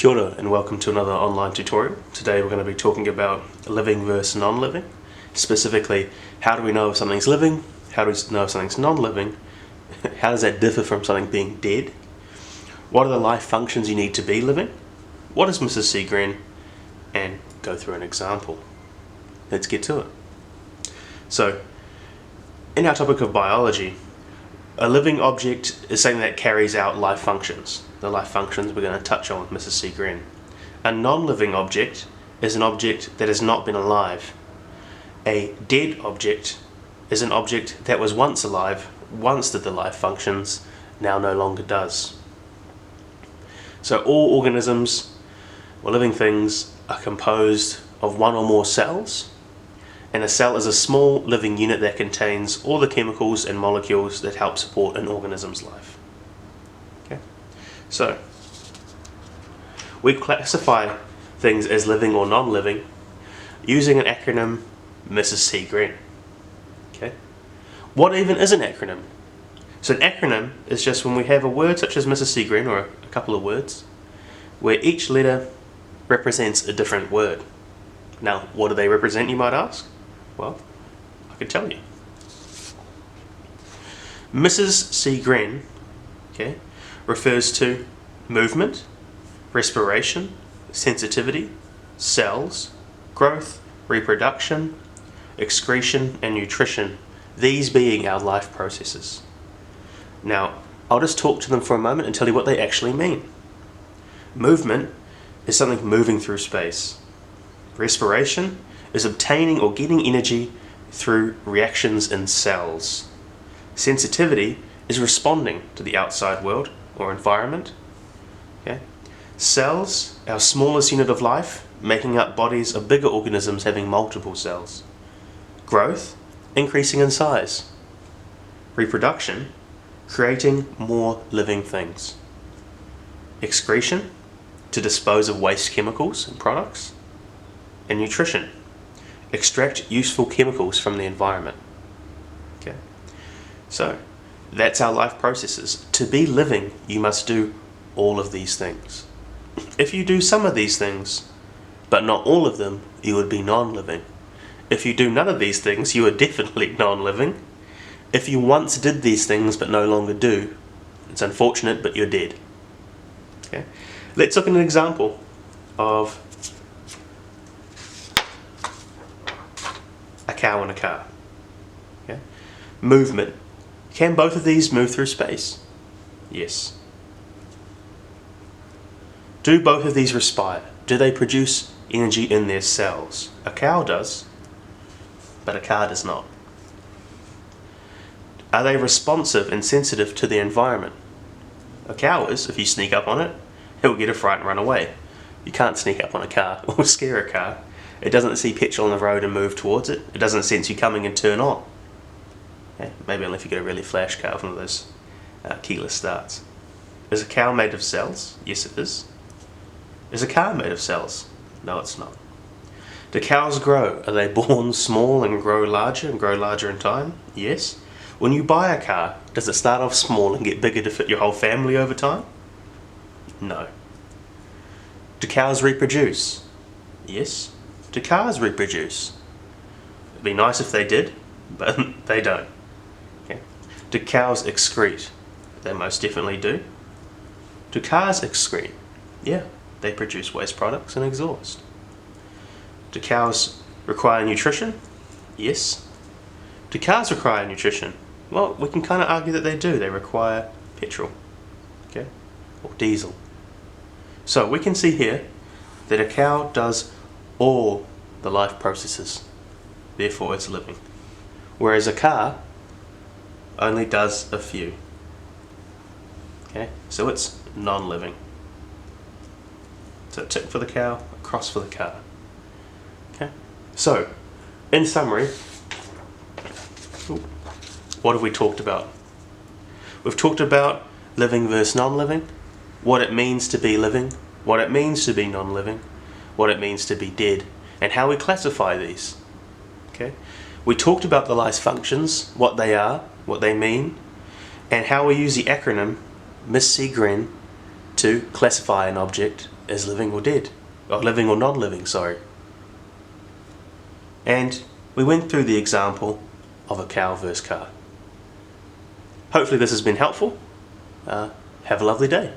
Kia ora and welcome to another online tutorial. Today we're going to be talking about living versus non-living. Specifically, how do we know if something's living? How do we know if something's non-living? How does that differ from something being dead? What are the life functions you need to be living? What is Mrs. C. GREN? And go through an example. Let's get to it. So, in our topic of biology, a living object is something that carries out life functions. The life functions we're going to touch on with Mrs. C. GREN. A non-living object is an object that has not been alive. A dead object is an object that was once alive, once did the life functions, now no longer does. So all organisms, or living things, are composed of one or more cells. And a cell is a small living unit that contains all the chemicals and molecules that help support an organism's life. Okay? So, we classify things as living or non-living using an acronym, Mrs. C. GREN. Okay? What even is an acronym? So an acronym is just when we have a word such as Mrs. C. GREN, or a couple of words, where each letter represents a different word. Now, what do they represent, you might ask? Well, I can tell you. Mrs. C. GREN, okay, refers to movement, respiration, sensitivity, cells, growth, reproduction, excretion, and nutrition, these being our life processes. Now, I'll just talk to them for a moment and tell you what they actually mean. Movement is something moving through space. Respiration is obtaining or getting energy through reactions in cells. Sensitivity is responding to the outside world or environment. Okay? Cells, our smallest unit of life, making up bodies of bigger organisms having multiple cells. Growth, increasing in size. Reproduction, creating more living things. Excretion, to dispose of waste chemicals and products. And nutrition, extract useful chemicals from the environment. Okay, so that's our life processes. To be living, you must do all of these things. If you do some of these things, but not all of them, you would be non-living. If you do none of these things, you are definitely non-living. If you once did these things but no longer do, it's unfortunate, but you're dead. Okay, let's look at an example of a cow and a car. Okay? Movement. Can both of these move through space? Yes. Do both of these respire? Do they produce energy in their cells? A cow does, but a car does not. Are they responsive and sensitive to the environment? A cow is. If you sneak up on it, it will get a fright and run away. You can't sneak up on a car or scare a car. It doesn't see petrol on the road and move towards it. It doesn't sense you coming and turn on. Yeah, maybe only if you get a really flash car with one of those keyless starts. Is a cow made of cells? Yes, it is. Is a car made of cells? No, it's not. Do cows grow? Are they born small and grow larger in time? Yes. When you buy a car, does it start off small and get bigger to fit your whole family over time? No. Do cows reproduce? Yes. Do cars reproduce? It'd be nice if they did, but they don't. Okay. Do cows excrete? They most definitely do. Do cars excrete? Yeah, they produce waste products and exhaust. Do cows require nutrition? Yes. Do cars require nutrition? Well, we can kind of argue that they do. They require petrol, okay, or diesel. So we can see here that a cow does all the life processes, therefore it's living, whereas a car only does a few. Okay, so it's non-living. So tick for the cow, a cross for the car. Okay, so in summary, what have we talked about? We've talked about living versus non-living, what it means to be living, what it means to be non-living, what it means to be dead, and how we classify these. Okay? We talked about the life functions, what they are, what they mean, and how we use the acronym Miss C. GREN to classify an object is living or dead, or living or non-living, sorry. And we went through the example of a cow versus car. Hopefully this has been helpful. Have a lovely day.